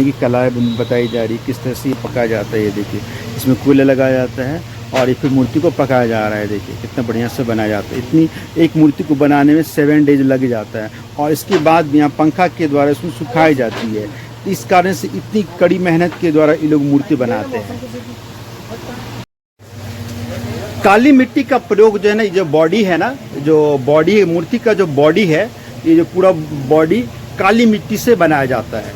की कला बताई जा रही है, किस तरह से ये पकाया जाता है। ये देखिए, इसमें कोयला लगाया जाता है और ये फिर मूर्ति को पकाया जा रहा है। देखिए कितना बढ़िया से बनाया जाता है। इतनी एक मूर्ति को बनाने में 7 डेज लग जाता है और इसके बाद भी यहाँ पंखा के द्वारा इसमें सुखाई जाती है। इस कारण से इतनी कड़ी मेहनत के द्वारा ये लोग मूर्ति बनाते हैं। काली मिट्टी का प्रयोग जो है ना, जो बॉडी है ना, जो बॉडी मूर्ति का जो बॉडी है, ये जो पूरा बॉडी काली मिट्टी से बनाया जाता है।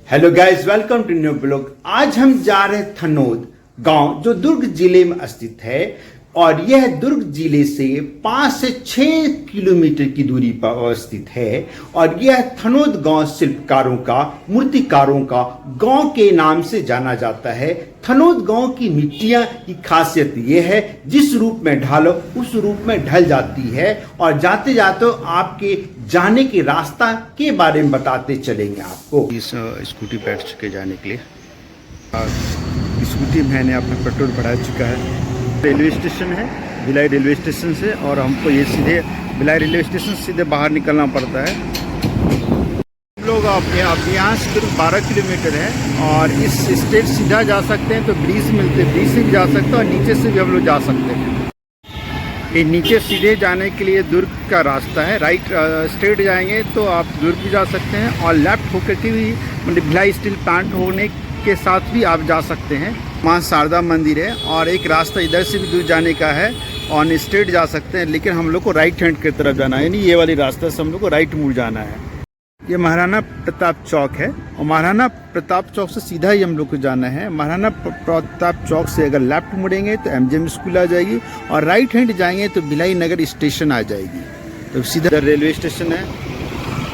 Hello guys, welcome to new blog. आज हम जा रहे हैं थनोद गांव, जो दुर्ग जिले में स्थित है और यह दुर्ग जिले से 5 से 6 किलोमीटर की दूरी पर अवस्थित है। और यह थनोद गांव शिल्पकारों का, मूर्तिकारों का गांव के नाम से जाना जाता है। थनोद गांव की मिट्टियां की खासियत यह है, जिस रूप में ढालो उस रूप में ढल जाती है। और जाते जाते आपके जाने के रास्ता के बारे में बताते चलेंगे आपको। इस स्कूटी बैठ चुके जाने के लिए, स्कूटी मैंने अपना पेट्रोल बढ़ा चुका है। रेलवे स्टेशन है, भिलाई रेलवे स्टेशन से, और हमको ये सीधे भिलाई रेलवे स्टेशन से सीधे बाहर निकलना पड़ता है। हम लोग यहाँ से करीब 12 किलोमीटर है और इस स्टेट सीधा जा सकते हैं तो ब्रिज मिलते, ब्रिज से भी जा सकते हैं और नीचे से भी हम लोग जा सकते हैं। ये नीचे सीधे जाने के लिए दुर्ग का रास्ता है। राइट स्ट्रेट जाएंगे तो आप दुर्ग भी जा सकते हैं और लेफ्ट होकर के भी मतलब भिलाई स्टील प्लांट होने के साथ भी आप जा सकते हैं। मां शारदा मंदिर है और एक रास्ता इधर से भी दूर जाने का है, ऑन स्ट्रेट जा सकते हैं, लेकिन हम लोग को राइट हैंड की तरफ जाना है, यानी ये वाली रास्ता से हम लोग को राइट मुड़ जाना है। ये महाराणा प्रताप चौक है और महाराणा प्रताप चौक से सीधा ही हम लोग को जाना है। महाराणा प्रताप चौक से अगर लेफ्ट मुड़ेंगे तो एमजीएम स्कूल आ जाएगी और राइट हैंड जाएंगे तो भिलाई नगर स्टेशन आ जाएगी। तो सीधा रेलवे स्टेशन है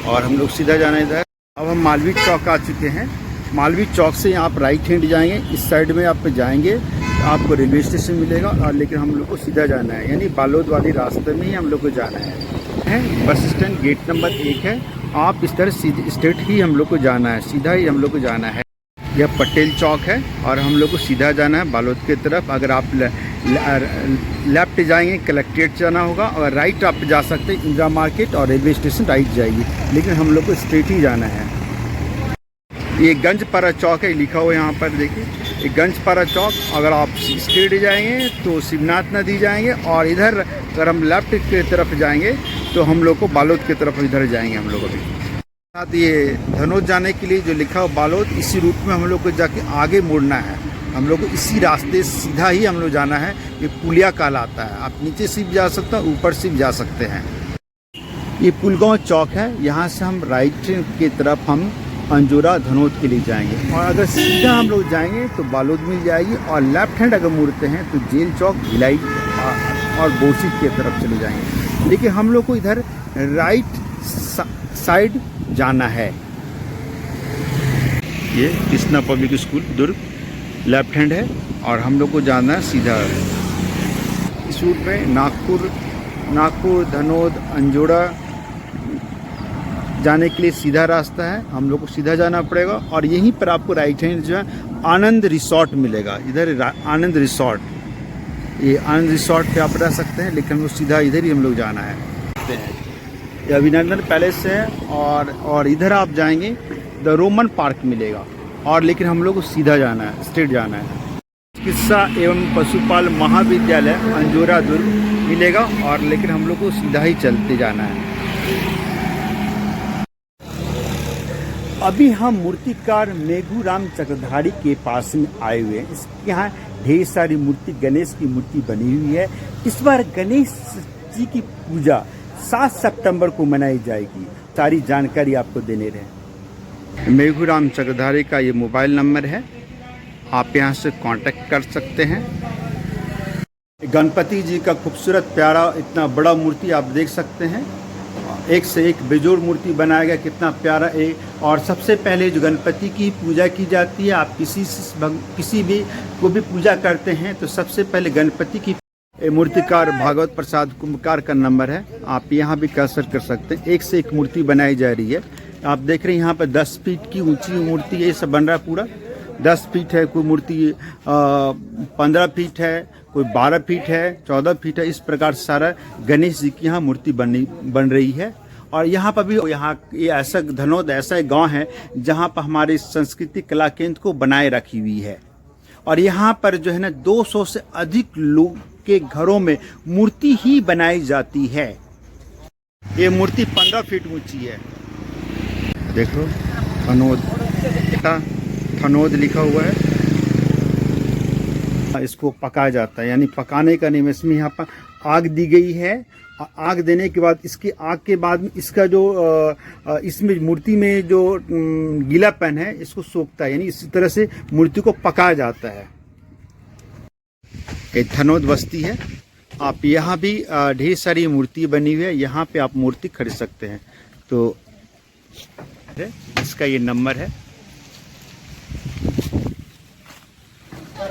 और हम लोग सीधा जाना है इधर। अब हम मालवीय चौक आ चुके हैं। मालवीय चौक से आप राइट हैंड जाएंगे, इस साइड में आप जाएंगे तो आपको रेलवे स्टेशन मिलेगा, और लेकिन हम लोग को सीधा जाना है, यानी बालोद वाली रास्ते में ही हम लोग को जाना है। बस स्टैंड गेट नंबर 1 है। आप इस तरह सीधे स्ट्रेट ही हम लोग को जाना है, सीधा ही हम लोग को जाना है। यह पटेल चौक है और हम लोग को सीधा जाना है बालोद की तरफ। अगर आप लेफ्ट जाएंगे कलेक्ट्रेट जाना होगा, और राइट आप जा सकते हैं इंदिरा मार्केट और रेलवे स्टेशन राइट जाएगी, लेकिन हम लोग को स्ट्रेट ही जाना है। ये गंजपारा चौक है, लिखा हुआ यहाँ पर देखिए, ये गंजपारा चौक। अगर आप स्ट्रेट जाएंगे तो शिवनाथ नदी जाएंगे, और इधर अगर हम लेफ्ट की तरफ जाएंगे तो हम लोग को बालोद की तरफ इधर जाएंगे हम लोग। अभी साथ ये धनोद जाने के लिए जो लिखा हो बालोद, इसी रूट में हम लोग को जाके आगे मुड़ना है। हम लोग को इसी रास्ते सीधा ही हम लोग जाना है। ये पुलिया कहलाता है। आप नीचे से भी जा सकते हैं, ऊपर से भी जा सकते हैं। ये पुलगांव चौक है, यहाँ से हम राइट की तरफ हम अंजोरा धनोद के लिए जाएंगे, और अगर सीधा हम लोग जाएंगे तो बालोद मिल जाएगी, और लेफ्ट हैंड अगर मुड़ते हैं तो जेल चौक, भिलाई और बोरसी की तरफ चले जाएंगे। लेकिन हम लोग को इधर राइट साइड जाना है। ये कृष्णा पब्लिक स्कूल दुर्ग लेफ्ट हैंड है और हम लोग को जाना है सीधा। इस रूट में नागपुर धनोद अंजोरा जाने के लिए सीधा रास्ता है। हम लोग को सीधा जाना पड़ेगा, और यहीं पर आपको राइट हैंड जो है आनंद रिसोर्ट मिलेगा। इधर आनंद रिसोर्ट, ये आनंद रिसोर्ट पे आप रह सकते हैं, लेकिन हम लोग सीधा इधर ही हम लोग जाना है। ये अभिनंदन पैलेस है, और इधर आप जाएंगे द रोमन पार्क मिलेगा, और लेकिन हम लोग को सीधा जाना है, स्ट्रेट जाना है। चिकित्सा एवं पशुपाल महाविद्यालय अंजोरा दुर्ग मिलेगा, और लेकिन हम लोग को सीधा ही चलते जाना है। अभी हम मूर्तिकार मेघूराम चक्रधारी के पास में आए हुए हैं। इसके यहाँ ढेर सारी मूर्ति, गणेश की मूर्ति बनी हुई है। इस बार गणेश जी की पूजा 7 सितंबर को मनाई जाएगी। सारी जानकारी आपको देने रहे। मेघूराम चक्रधारी का ये मोबाइल नंबर है, आप यहाँ से कांटेक्ट कर सकते हैं। गणपति जी का खूबसूरत प्यारा इतना बड़ा मूर्ति आप देख सकते हैं। एक से एक बेजोड़ मूर्ति बनाया गया, कितना प्यारा है। और सबसे पहले जो गणपति की पूजा की जाती है, आप किसी भी को भी पूजा करते हैं तो सबसे पहले गणपति की। मूर्तिकार भागवत प्रसाद कुंभकार का नंबर है, आप यहाँ भी कंसल्ट कर सकते हैं। एक से एक मूर्ति बनाई जा रही है। आप देख रहे हैं यहाँ पर 10 फीट की ऊंची मूर्ति है, ये सब बन रहा है पूरा। 10 फीट है, कोई मूर्ति 15 फीट है, कोई 12 फीट है, 14 फीट है। इस प्रकार सारा गणेश जी की यहाँ मूर्ति बन रही है। और यहाँ पर भी यहाँ ये ऐसा धनौद ऐसा एक गांव है जहाँ पर हमारी संस्कृति कला केंद्र को बनाए रखी हुई है। और यहाँ पर जो है ना 200 से अधिक लोग के घरों में मूर्ति ही बनाई जाती है। ये मूर्ति 15 फीट ऊंची है। देखो थनौद लिखा हुआ है। इसको पकाया जाता है, यानी पकाने का नहीं, इसमें यहाँ पर आग दी गई है। आग देने के बाद इसकी आग के बाद इसका जो इसमें मूर्ति में जो गीलापन है इसको सोखता है, यानी इसी तरह से मूर्ति को पकाया जाता है। ये थनौद बस्ती है। आप यहाँ भी ढेर सारी मूर्ति बनी हुई है, यहाँ पे आप मूर्ति खरीद सकते हैं। तो इसका ये नंबर है।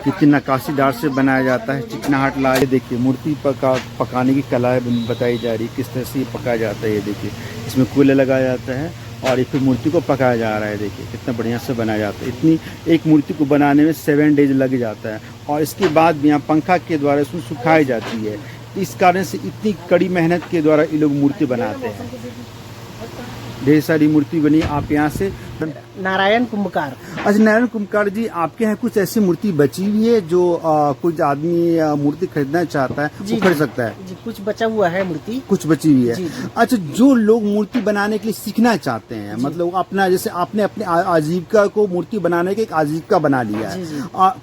कितनी नक्काशीदार से बनाया जाता है, चिकनाहट लाए। देखिए मूर्ति पकाने की कला बताई जा रही है, किस तरह से ये पकाया जाता है। ये देखिए इसमें कोयला लगाया जाता है और ये फिर मूर्ति को पकाया जा रहा है। देखिए कितना बढ़िया से बनाया जाता है। इतनी एक मूर्ति को बनाने में 7 डेज लग जाता है और इसके बाद भी यहाँ पंखा के द्वारा इसमें सुखाई जाती है। इस कारण से इतनी कड़ी मेहनत के द्वारा ये लोग मूर्ति बनाते हैं। ढेर सारी मूर्ति बनी। आप यहाँ से नारायण कुंभकार। अच्छा नारायण कुंभकार जी, आपके यहाँ कुछ ऐसी मूर्ति बची हुई है जो कुछ आदमी मूर्ति खरीदना चाहता है वो खरीद सकता है? जी कुछ बचा हुआ है मूर्ति, कुछ बची हुई है। अच्छा, जो लोग मूर्ति बनाने के लिए सीखना चाहते हैं, मतलब अपना जैसे आपने अपने आजीविका को मूर्ति बनाने की एक आजीविका बना लिया है,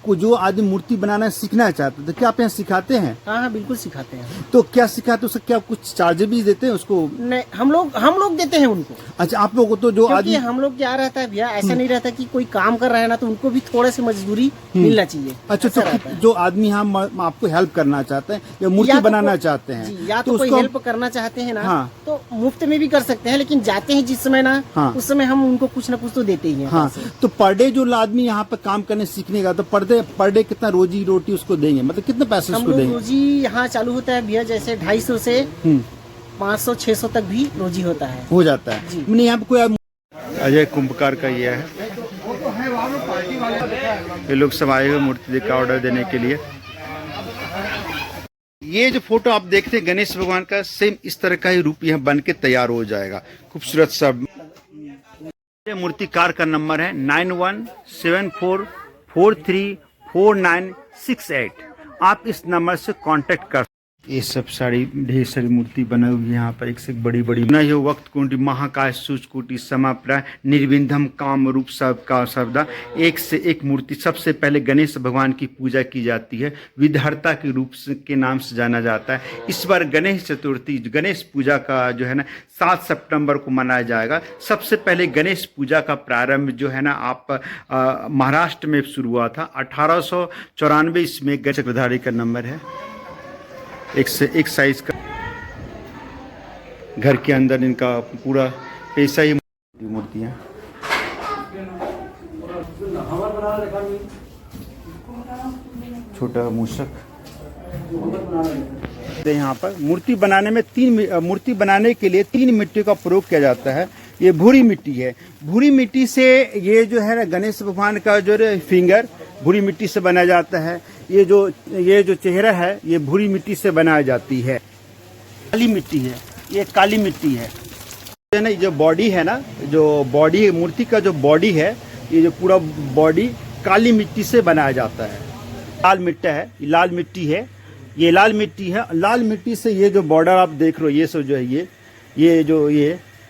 जो आदमी मूर्ति बनाना सीखना चाहते हैं तो क्या आप यहाँ सिखाते हैं? हाँ बिल्कुल सिखाते हैं। तो क्या सिखाते हैं, उसका क्या कुछ चार्ज भी देते हैं उसको? नहीं, हम लोग देते हैं उनको। अच्छा, आप लोगों को तो जो आदमी हम लोग क्या रहता है भैया, ऐसा नहीं रहता कि कोई काम कर रहा है ना तो उनको भी थोड़ा सी मजदूरी मिलना चाहिए। अच्छा, तो जो आदमी हम आपको हेल्प करना चाहते हैं या मूर्ति बनाना चाहते हैं, या तो कोई हेल्प करना चाहते हैं ना तो मुफ्त में भी कर सकते हैं, लेकिन जाते हैं जिस समय ना उस समय हम उनको कुछ ना कुछ तो देते ही हैं। हाँ, तो पर डे जो आदमी यहाँ पे काम करने सीखने का तो पर डे कितना रोजी रोटी उसको देंगे, मतलब कितने पैसे उसको देंगे? रोजी यहाँ चालू होता है भैया जैसे 250 से 500-600 तक भी रोजी होता है, हो जाता है। मैंने यहाँ पे कोई अजय कुंभकार का ये है, ये लोग सब आए हुए मूर्ति का ऑर्डर देने के लिए। ये जो फोटो आप देखते हैं गणेश भगवान का, सेम इस तरह का ही रूप यहाँ बन के तैयार हो जाएगा, खूबसूरत सब। मूर्तिकार का नंबर है 9174434968। आप इस नंबर से कांटेक्ट कर। ये सब सारी ढेर सारी मूर्ति बनी हुई है यहाँ पर, एक से बड़ी बड़ी। न यो वक्त कुंडी महाकाय सूचकुटी समाप्राय निर्विंधम काम रूप सब का शब्द। एक से एक मूर्ति। सबसे पहले गणेश भगवान की पूजा की जाती है, विधर्ता के रूप के नाम से जाना जाता है। इस बार गणेश चतुर्थी, गणेश पूजा का जो है ना 7 सितंबर को मनाया जाएगा। सबसे पहले गणेश पूजा का प्रारंभ जो है ना आप महाराष्ट्र में शुरू हुआ था 1894 इसमें। चक्रधारी का नंबर है, एक से एक साइज का। घर के अंदर इनका पूरा पैसा ही मूर्तियाँ। छोटा मूषक। यहाँ पर मूर्ति बनाने में मूर्ति बनाने के लिए 3 मिट्टी का प्रयोग किया जाता है। ये भूरी मिट्टी है। भूरी मिट्टी से ये जो है ना गणेश भगवान का जो फिंगर भूरी मिट्टी से बनाया जाता है। ये जो चेहरा है ये भूरी मिट्टी से बनाई जाती है। काली मिट्टी है, ये काली मिट्टी है ना। जो बॉडी है ना, जो बॉडी मूर्ति का जो बॉडी है, ये जो पूरा बॉडी काली मिट्टी से बनाया जाता है। लाल मिट्टी है, लाल मिट्टी है, ये लाल मिट्टी है। लाल मिट्टी से ये जो बॉर्डर आप देख रहे हो, ये सब जो है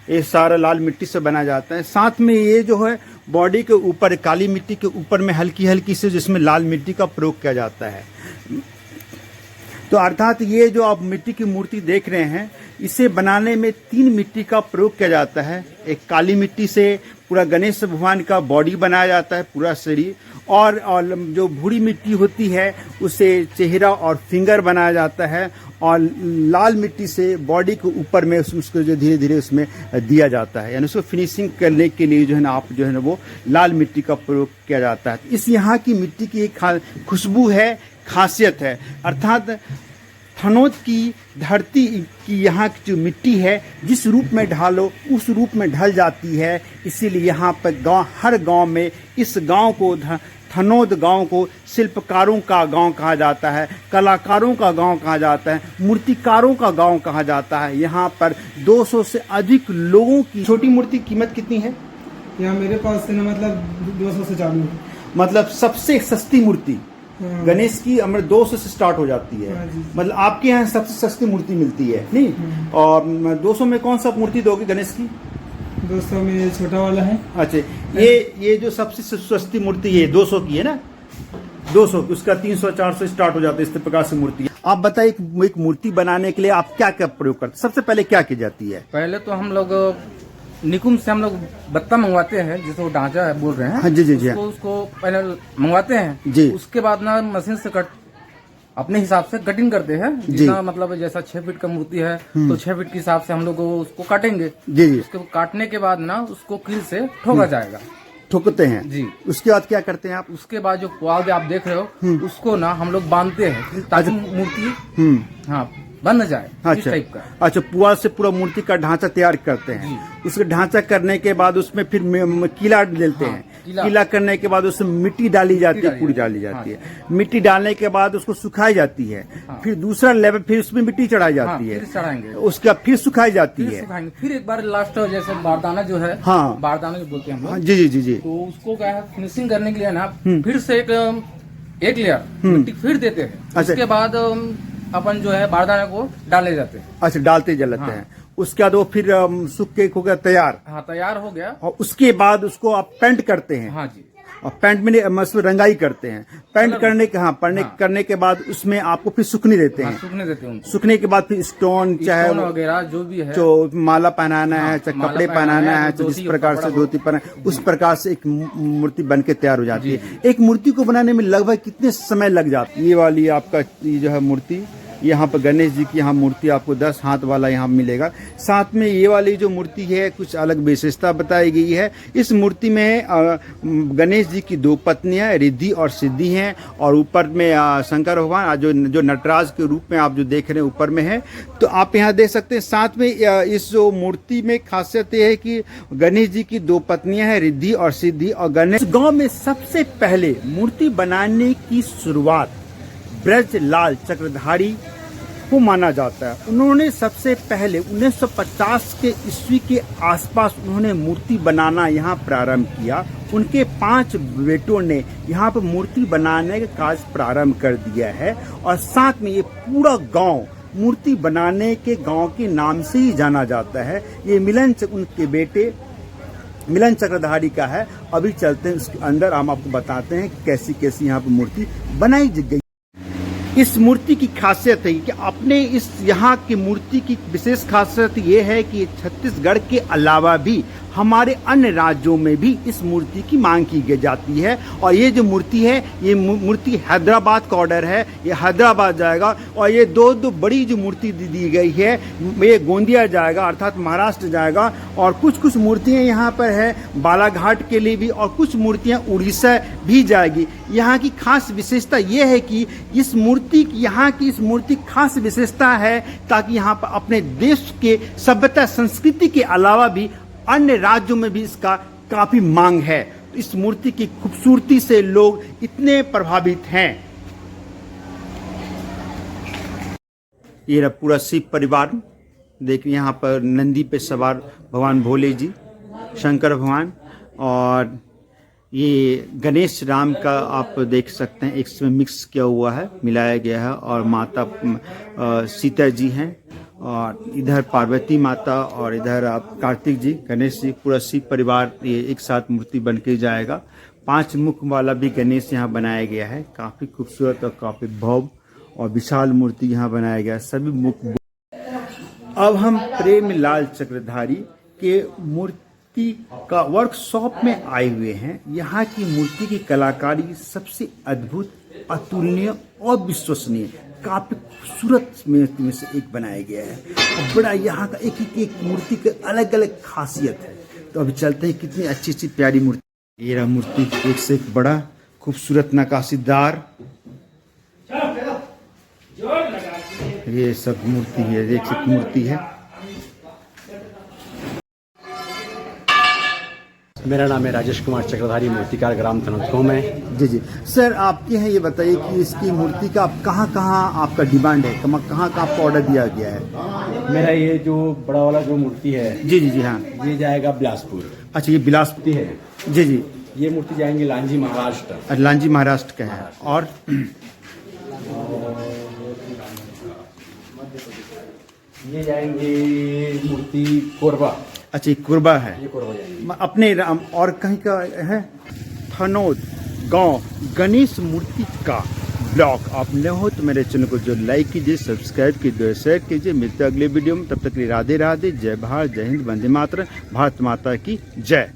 ये सारा लाल मिट्टी से बनाया जाता है। साथ में ये जो है बॉडी के ऊपर काली मिट्टी के ऊपर में हल्की हल्की से जिसमें लाल मिट्टी का प्रयोग किया जाता है। तो अर्थात ये जो आप मिट्टी की मूर्ति देख रहे हैं, इसे बनाने में 3 मिट्टी का प्रयोग किया जाता है। एक काली मिट्टी से पूरा गणेश भगवान का बॉडी बनाया जाता है, पूरा शरीर, और जो भूरी मिट्टी होती है उसे चेहरा और फिंगर बनाया जाता है, और लाल मिट्टी से बॉडी के ऊपर में उसको जो धीरे धीरे उसमें दिया जाता है। यानी उसको फिनिशिंग करने के लिए जो है ना आप जो है ना वो लाल मिट्टी का प्रयोग किया जाता है। इस यहाँ की मिट्टी की एक खुशबू है, खासियत है। अर्थात थनोद की धरती की यहाँ की जो मिट्टी है जिस रूप में ढालो उस रूप में ढल जाती है। इसीलिए यहाँ पर हर गांव में इस गांव को थनोद गांव को शिल्पकारों का गांव कहा जाता है, कलाकारों का गांव कहा जाता है, मूर्तिकारों का गांव कहा जाता है। यहाँ पर 200 से अधिक लोगों की छोटी मूर्ति कीमत कितनी है? यहाँ मेरे पास है ना मतलब 200 से चालू है। मतलब सबसे सस्ती मूर्ति गणेश की 200 से स्टार्ट हो जाती है। मतलब आपके यहाँ सबसे सस्ती मूर्ति मिलती है नहीं? और 200 में कौन सा मूर्ति दोगे गणेश की? 200 में ये छोटा वाला है। अच्छा, ये जो सबसे सस्ती मूर्ति है 200 की है ना? 200 की, उसका 300 400 स्टार्ट हो जाता है। इस प्रकार से मूर्ति। आप बताइए एक मूर्ति बनाने के लिए आप क्या क्या प्रयोग करते हैं? सबसे पहले क्या की जाती है? पहले तो हम लोग निकुम से हम लोग बत्ता मंगवाते हैं, जिसे वो ढांचा है बोल रहे हैं। हाँ, जी। उसको पहले मंगवाते हैं जी। उसके बाद ना मशीन से अपने हिसाब से कटिंग करते हैं। जितना मतलब जैसा 6 फीट का मूर्ति है तो 6 फीट के हिसाब से हम लोग उसको काटेंगे। जी। उसको काटने के बाद ना उसको कील से ठोका जाएगा। ठोकते हैं जी। उसके बाद क्या करते हैं आप? उसके बाद जो पुआल आप देख रहे हो उसको ना हम लोग बांधते हैं ताकि मूर्ति हाँ बन जाए। अच्छा, टाइप का। अच्छा, पुआल से पूरा मूर्ति का ढांचा तैयार करते हैं। उसका ढांचा करने के बाद उसमें फिर कीला डालते हैं। कीला करने के बाद उसमें मिट्टी डाली जाती है, पूरी डाली जाती है। मिट्टी डालने के बाद उसको सुखाई जाती है। फिर दूसरा लेवल, फिर उसमें मिट्टी चढ़ाई जाती है। चढ़ाएंगे उसका फिर सुखाई जाती है। फिर एक बार लास्ट जैसे बारदाना जो है, हाँ, बारदाना जो बोलते हैं हम लोग। जी। तो उसको क्या है फिनिशिंग करने के लिए ना फिर से एक लेयर मिट्टी फिर देते हैं। उसके बाद अपन जो है बारदाना को डाले जाते हैं। अच्छा, डालते जलते हैं। उसके बाद वो फिर सूख के हो गया तैयार। हाँ, तैयार हो गया। और उसके बाद उसको आप पेंट करते हैं। हाँ जी। और पेंट में मतलब रंगाई करते हैं। पेंट करने के करने के बाद उसमें आपको फिर सूखने देते हैं। सूखने देते हैं। सूखने के बाद फिर स्टोन चाहे वगैरह जो भी है, जो माला पहनाना है, चाहे कपड़े पहनाना है, तो जिस प्रकार से धोती पहना, उस प्रकार से एक मूर्ति बन के तैयार हो जाती है। एक मूर्ति को बनाने में लगभग कितने समय लग जाता है? ये वाली आपका जो है मूर्ति, यहाँ पर गणेश जी की यहाँ मूर्ति आपको 10 हाथ वाला यहाँ मिलेगा। साथ में ये वाली जो मूर्ति है कुछ अलग विशेषता बताई गई है। इस मूर्ति में गणेश जी की 2 पत्नियां रिद्धि और सिद्धि हैं और ऊपर में शंकर भगवान जो नटराज के रूप में आप जो देख रहे हैं ऊपर में है, तो आप यहाँ देख सकते हैं। साथ में इस जो मूर्ति में खासियत ये है कि गणेश जी की 2 पत्नियां हैं रिद्धि और सिद्धि। और गणेश गाँव में सबसे पहले मूर्ति बनाने की शुरुआत ब्रजलाल चक्रधारी को माना जाता है। उन्होंने सबसे पहले 1950 के ईस्वी के आसपास उन्होंने मूर्ति बनाना यहाँ प्रारंभ किया। उनके 5 बेटों ने यहाँ पर मूर्ति बनाने का काज प्रारंभ कर दिया है और साथ में ये पूरा गांव मूर्ति बनाने के गांव के नाम से ही जाना जाता है। ये उनके बेटे मिलन चक्रधारी का है। अभी चलते हैं उसके अंदर, हम आपको बताते हैं कैसी कैसी यहाँ पर मूर्ति बनाई गई। इस मूर्ति की खासियत है कि अपने इस यहाँ की मूर्ति की विशेष खासियत ये है कि छत्तीसगढ़ के अलावा भी हमारे अन्य राज्यों में भी इस मूर्ति की मांग की जाती है। और ये जो मूर्ति है, ये मूर्ति हैदराबाद का ऑर्डर है, ये हैदराबाद जाएगा। और ये दो बड़ी जो मूर्ति दी गई है ये गोंदिया जाएगा, अर्थात महाराष्ट्र जाएगा। और कुछ मूर्तियाँ यहाँ पर है बालाघाट के लिए भी, और कुछ मूर्तियाँ उड़ीसा भी जाएगी। यहाँ की खास विशेषता ये है कि यहाँ की इस मूर्ति खास विशेषता है ताकि यहाँ पर अपने देश के सभ्यता संस्कृति के अलावा भी अन्य राज्यों में भी इसका काफी मांग है। इस मूर्ति की खूबसूरती से लोग इतने प्रभावित हैं। ये रहा पूरा शिव परिवार। देखिए यहाँ पर नंदी पे सवार भगवान भोले जी, शंकर भगवान, और ये गणेश राम का आप देख सकते हैं, एक इसमें मिक्स किया हुआ है, मिलाया गया है। और माता सीता जी हैं, और इधर पार्वती माता, और इधर आप कार्तिक जी, गणेश जी, पूरा शिव परिवार ये एक साथ मूर्ति बन के जाएगा। 5 मुख वाला भी गणेश यहाँ बनाया गया है। काफ़ी खूबसूरत और काफ़ी भव्य और विशाल मूर्ति यहाँ बनाया गया है, सभी मुख। अब हम प्रेमलाल चक्रधारी के मूर्ति का वर्कशॉप में आए हुए हैं। यहाँ की मूर्ति की कलाकारी सबसे अद्भुत, अतुलनीय और विश्वसनीय, काफी खूबसूरत में से एक बनाया गया है। और बड़ा यहाँ का एक मूर्ति के अलग अलग खासियत है। तो अभी चलते हैं कितनी अच्छी प्यारी मूर्ति। ये रहा मूर्ति, एक से एक बड़ा खूबसूरत नक्काशीदार। ये सब मूर्ति है, देख सकते मूर्ति है। मेरा नाम है राजेश कुमार चक्रधारी, मूर्तिकार, ग्राम तनोतकों में। जी जी सर, आपके यहाँ ये बताइए कि इसकी मूर्ति का आप कहाँ आपका डिमांड है, कहाँ आपको ऑर्डर दिया गया है? मेरा ये जो बड़ा वाला जो मूर्ति है, जी जी जी हाँ, ये जाएगा बिलासपुर। अच्छा, ये बिलासपुर है। जी जी, ये मूर्ति जाएंगे लांजी महाराष्ट्र। लांजी महाराष्ट्र का है। और ये जाएंगे मूर्ति कोरबा। अच्छा, ये कोरबा है, ये कोरबा जाएंगे। अपने और कहीं का है थनोद गांव गणेश मूर्ति का ब्लॉग। आप नए हो तो मेरे चैनल को जो लाइक कीजिए, सब्सक्राइब कीजिए, शेयर कीजिए। मिलते हैं अगले वीडियो में, तब तक के लिए राधे राधे, जय भारत, जय हिंद, वंदे मातरम, भारत माता की जय।